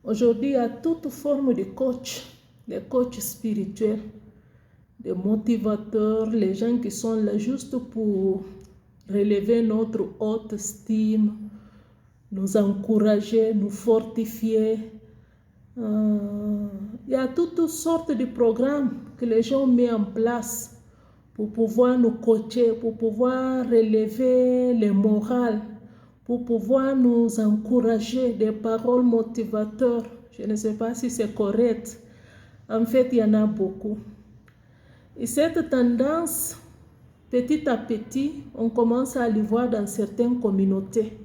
Aujourd'hui, il y a toute forme de coach, les coachs spirituels, des motivateurs, les gens qui sont là juste pour relever notre haute estime, nous encourager, nous fortifier. Il y a toutes sortes de programmes que les gens mettent en place pour pouvoir nous coacher, pour pouvoir relever le moral, pour pouvoir nous encourager, des paroles motivateurs. Je ne sais pas si c'est correct. En fait, il y en a beaucoup. Et cette tendance, petit à petit, on commence à le voir dans certaines communautés.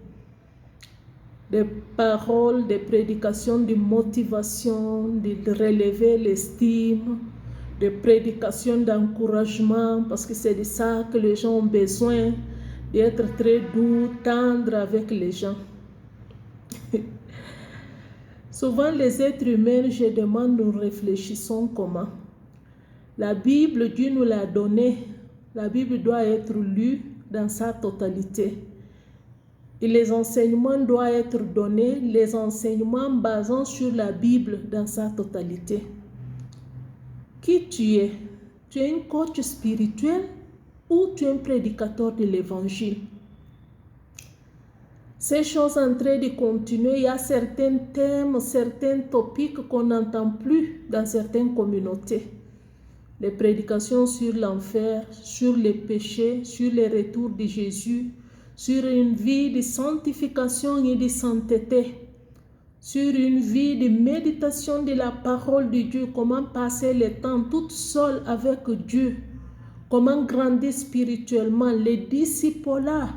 Des paroles, des prédications de motivation, de relever l'estime, des prédications d'encouragement, parce que c'est de ça que les gens ont besoin, d'être très doux, tendre avec les gens. Souvent, les êtres humains, je demande, nous réfléchissons comment. La Bible, Dieu nous l'a donnée. La Bible doit être lue dans sa totalité. Et les enseignements doivent être donnés, les enseignements basant sur la Bible dans sa totalité. Qui tu es? Tu es un coach spirituel ou tu es un prédicateur de l'évangile? Ces choses en train de continuer, il y a certains thèmes, certains topics qu'on n'entend plus dans certaines communautés. Les prédications sur l'enfer, sur les péchés, sur le retour de Jésus, sur une vie de sanctification et de sainteté, sur une vie de méditation de la parole de Dieu, comment passer le temps toute seule avec Dieu, comment grandir spirituellement, les disciples-là.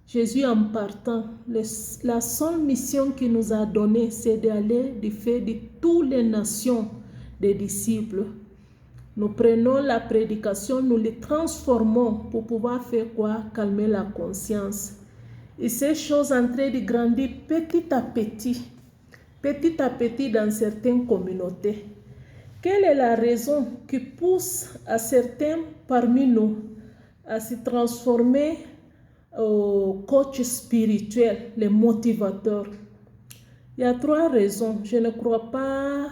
Jésus en partant, la seule mission qu'il nous a donnée, c'est d'aller du fait de toutes les nations des disciples. Nous prenons la prédication, nous les transformons pour pouvoir faire quoi? Calmer la conscience. Et ces choses en train de grandir petit à petit dans certaines communautés. Quelle est la raison qui pousse à certains parmi nous à se transformer aux coachs spirituels, les motivateurs? Il y a 3 raisons. Je ne crois pas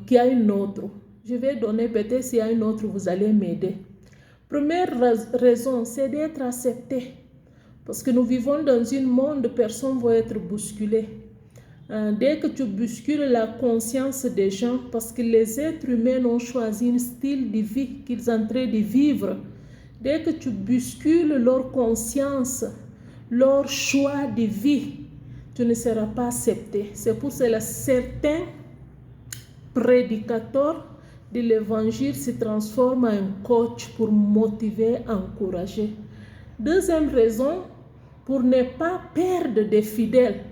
qu'il y a une autre. Je vais donner, peut-être s'il y a une autre, vous allez m'aider. Première raison, c'est d'être accepté. Parce que nous vivons dans un monde où personne va être bousculé. Dès que tu bouscules la conscience des gens, parce que les êtres humains ont choisi un style de vie qu'ils sont en train de vivre, dès que tu bouscules leur conscience, leur choix de vie, tu ne seras pas accepté. C'est pour cela que certains prédicateurs de l'évangile se transforment en coach pour motiver, encourager. Deuxième raison, pour ne pas perdre des fidèles.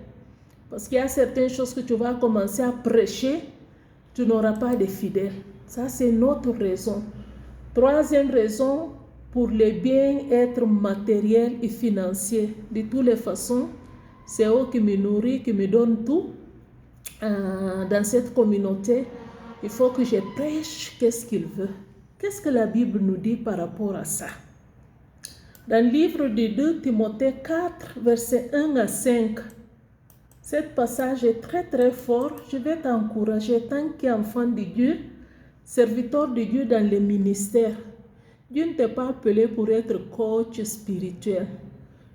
Parce qu'il y a certaines choses que tu vas commencer à prêcher, tu n'auras pas de fidèles. Ça, c'est notre raison. Troisième raison, pour les bien-être matériels et financiers. De toutes les façons, c'est eux qui me nourrissent, qui me donnent tout. Dans cette communauté, il faut que je prêche qu'est-ce qu'il veut. Qu'est-ce que la Bible nous dit par rapport à ça? Dans le livre de 2 Timothée 4, versets 1 à 5, ce passage est très très fort. Je vais t'encourager tant qu'enfant de Dieu, serviteur de Dieu dans les ministères. Dieu ne t'a pas appelé pour être coach spirituel.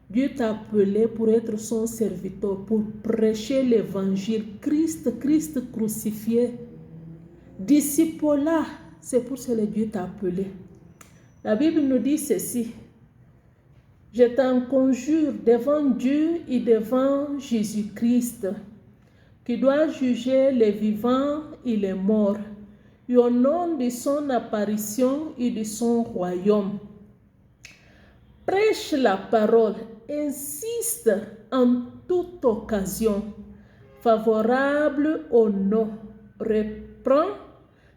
Dieu t'a appelé pour être son serviteur, pour prêcher l'évangile, Christ crucifié. Disciple-là, c'est pour cela que Dieu t'a appelé. La Bible nous dit ceci. Je t'en conjure devant Dieu et devant Jésus-Christ, qui doit juger les vivants et les morts, et au nom de son apparition et de son royaume. Prêche la parole, insiste en toute occasion, favorable au nom, reprend,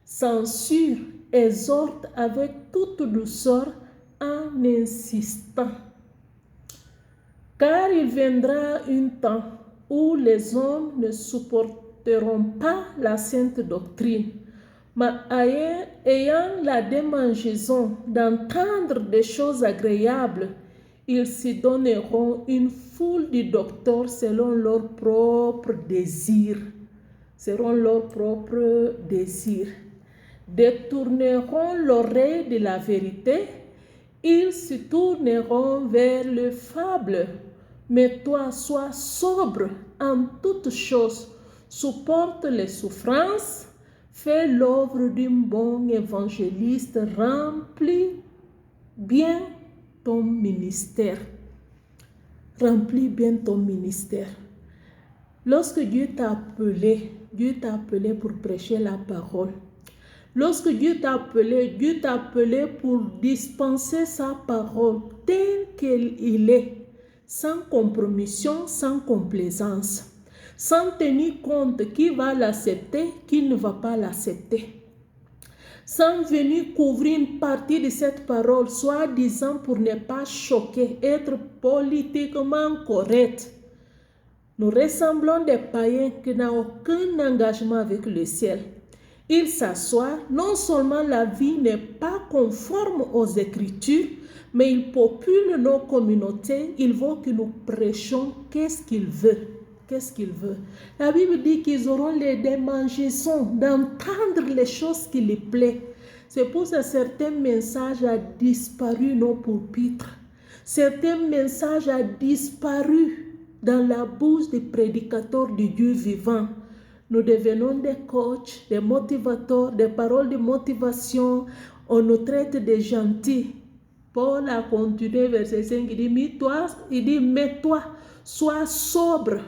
censure, exhorte avec toute douceur en insistant. Car il viendra un temps où les hommes ne supporteront pas la sainte doctrine, mais ayant la démangeaison d'entendre des choses agréables, Ils se donneront une foule de docteurs selon leurs propres désirs. Selon leurs propres désirs. Détourneront l'oreille de la vérité. Ils se tourneront vers les fables. Mais toi, sois sobre en toutes choses. Supporte les souffrances. Fais l'œuvre d'un bon évangéliste. Remplis bien ton ministère. Remplis bien ton ministère. Lorsque Dieu t'a appelé pour prêcher la parole. Lorsque Dieu t'a appelé pour dispenser sa parole telle qu'elle est, sans compromission, sans complaisance, sans tenir compte qui va l'accepter, qui ne va pas l'accepter. Sans venir couvrir une partie de cette parole, soi-disant pour ne pas choquer, être politiquement correct. Nous ressemblons des païens qui n'ont aucun engagement avec le ciel. Ils s'assoient, non seulement la vie n'est pas conforme aux Écritures, mais ils populent nos communautés, ils veulent que nous prêchions qu'est-ce qu'ils veulent. Qu'est-ce qu'ils veulent? La Bible dit qu'ils auront les démangeaisons d'entendre les choses qui les plaisent. C'est pour ça que certains messages ont disparu nos pupitres. Certains messages ont disparu dans la bouche des prédicateurs du Dieu vivant. Nous devenons des coachs, des motivateurs, des paroles de motivation. On nous traite de gentils. Paul a continué, verset 5, il dit, mets-toi, sois sobre.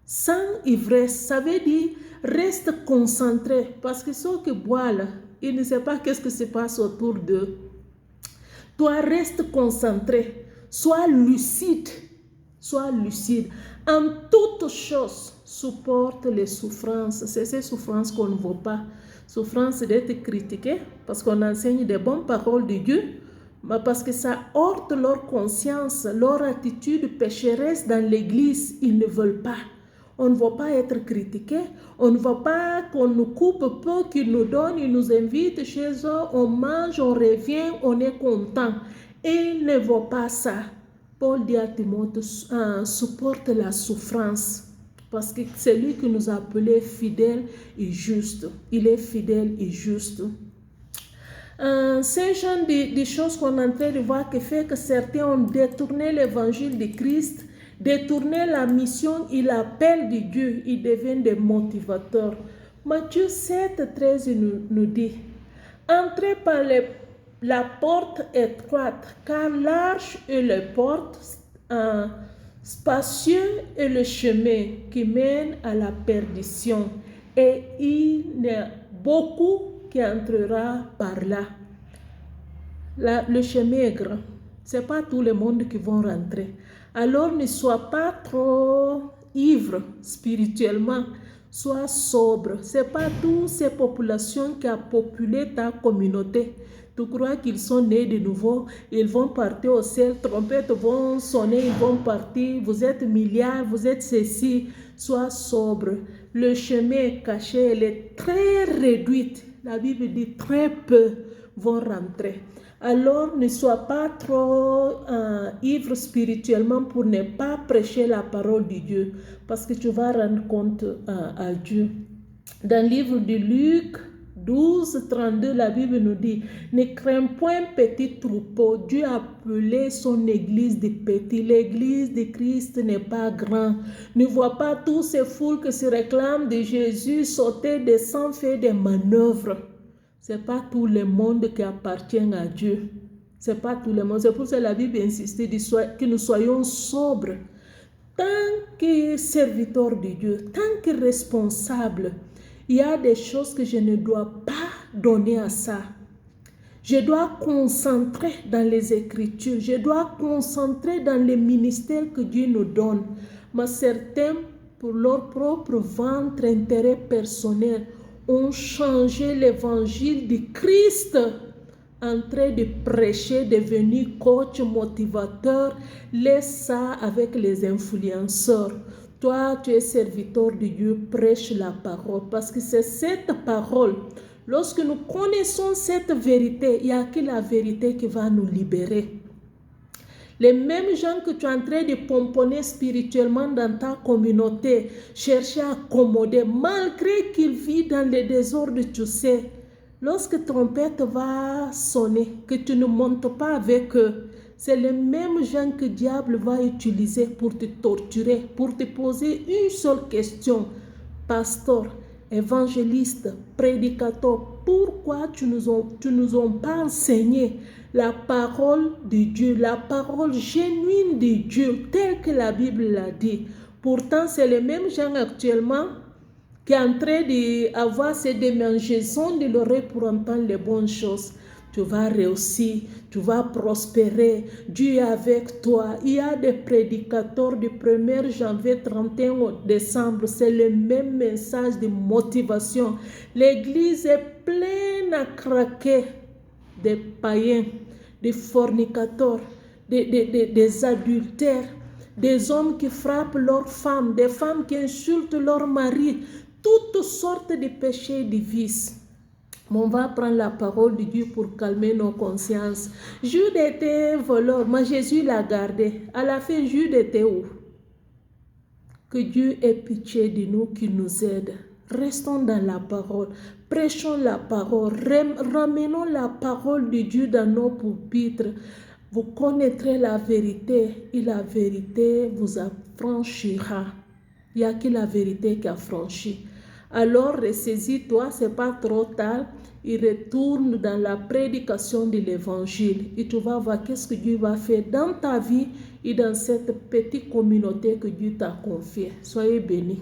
Sans ivresse, ça veut dire reste concentré. Parce que ceux qui boivent là, ils ne savent pas qu'est-ce qui se passe autour d'eux. Toi, reste concentré. Sois lucide. Sois lucide. En toutes choses, supporte les souffrances. C'est ces souffrances qu'on ne voit pas. Souffrance d'être critiqué parce qu'on enseigne des bonnes paroles de Dieu, mais parce que ça heurte leur conscience, leur attitude pécheresse dans l'église. Ils ne veulent pas. On ne va pas être critiqué. On ne va pas qu'on nous coupe peu, qu'ils nous donnent, ils nous invitent chez eux, on mange, on revient, on est content. Et ils ne vont pas ça. Paul dit à Timothée, supporte la souffrance. Parce que c'est lui qui nous a appelés fidèles et justes. Il est fidèle et juste. Ces genre de choses qu'on est en train de voir qui fait que certains ont détourné l'évangile de Christ, détourner la mission et l'appel de Dieu, ils deviennent des motivateurs. Matthieu 7, 13 nous dit, entrez par la porte étroite, car large est la porte, spacieux est le chemin qui mène à la perdition, et il y a beaucoup qui entrera par là. Le chemin est grand. Ce n'est pas tout le monde qui vont rentrer. Alors ne sois pas trop ivre spirituellement. Sois sobre. Ce n'est pas toutes ces populations qui ont populé ta communauté. Tu crois qu'ils sont nés de nouveau, ils vont partir au ciel, trompettes vont sonner, ils vont partir. Vous êtes milliards, vous êtes ceci. Sois sobre. Le chemin est caché, elle est très réduite. La Bible dit très peu vont rentrer. Alors ne sois pas trop ivre spirituellement pour ne pas prêcher la parole de Dieu, parce que tu vas rendre compte à Dieu. Dans le livre de Luc 12, 32, la Bible nous dit, ne crains point petit troupeau, Dieu a appelé son église de petit. L'église de Christ n'est pas grande. Ne vois pas tous ces foules qui se réclament de Jésus, sauter, descendre, faire des manœuvres. Ce n'est pas tout le monde qui appartient à Dieu. Ce n'est pas tout le monde. C'est pour ça que la Bible insiste que nous soyons sobres. Tant que serviteur de Dieu, tant que responsable, il y a des choses que je ne dois pas donner à ça. Je dois concentrer dans les Écritures. Je dois concentrer dans les ministères que Dieu nous donne. Mais certains, pour leur propre ventre, intérêt personnel, ont changé l'évangile de Christ en train de prêcher, devenir coach, motivateur. Laisse ça avec les influenceurs. Toi, tu es serviteur de Dieu, prêche la parole. Parce que c'est cette parole. Lorsque nous connaissons cette vérité, il n'y a que la vérité qui va nous libérer. Les mêmes gens que tu es en train de pomponner spirituellement dans ta communauté, chercher à accommoder, malgré qu'ils vivent dans le désordre, tu sais. Lorsque trompette va sonner, que tu ne montes pas avec eux, c'est les mêmes gens que le diable va utiliser pour te torturer, pour te poser une seule question. Pasteur, évangéliste, prédicateur, pourquoi tu nous as pas enseigné la parole de Dieu, la parole génuine de Dieu, telle que la Bible l'a dit? Pourtant, c'est les mêmes gens actuellement qui est en train d'avoir ces démangeaisons de l'oreille pour entendre les bonnes choses. Tu vas réussir, tu vas prospérer, Dieu est avec toi. Il y a des prédicateurs du 1er janvier 31 décembre, c'est le même message de motivation. L'église est pleine à craquer des païens, des fornicateurs, des adultères, des hommes qui frappent leurs femmes, des femmes qui insultent leurs maris, toutes sortes de péchés et de vices. On va prendre la parole de Dieu pour calmer nos consciences. Jude était voleur, mais Jésus l'a gardé. À la fin, Jude était où? Que Dieu ait pitié de nous, qu'il nous aide. Restons dans la parole, prêchons la parole, ramenons la parole de Dieu dans nos pupitres. Vous connaîtrez la vérité et la vérité vous affranchira. Il n'y a que la vérité qui a franchi. Alors ressaisis-toi, ce n'est pas trop tard, et retourne dans la prédication de l'évangile. Et tu vas voir qu'est-ce que Dieu va faire dans ta vie et dans cette petite communauté que Dieu t'a confiée. Soyez bénis.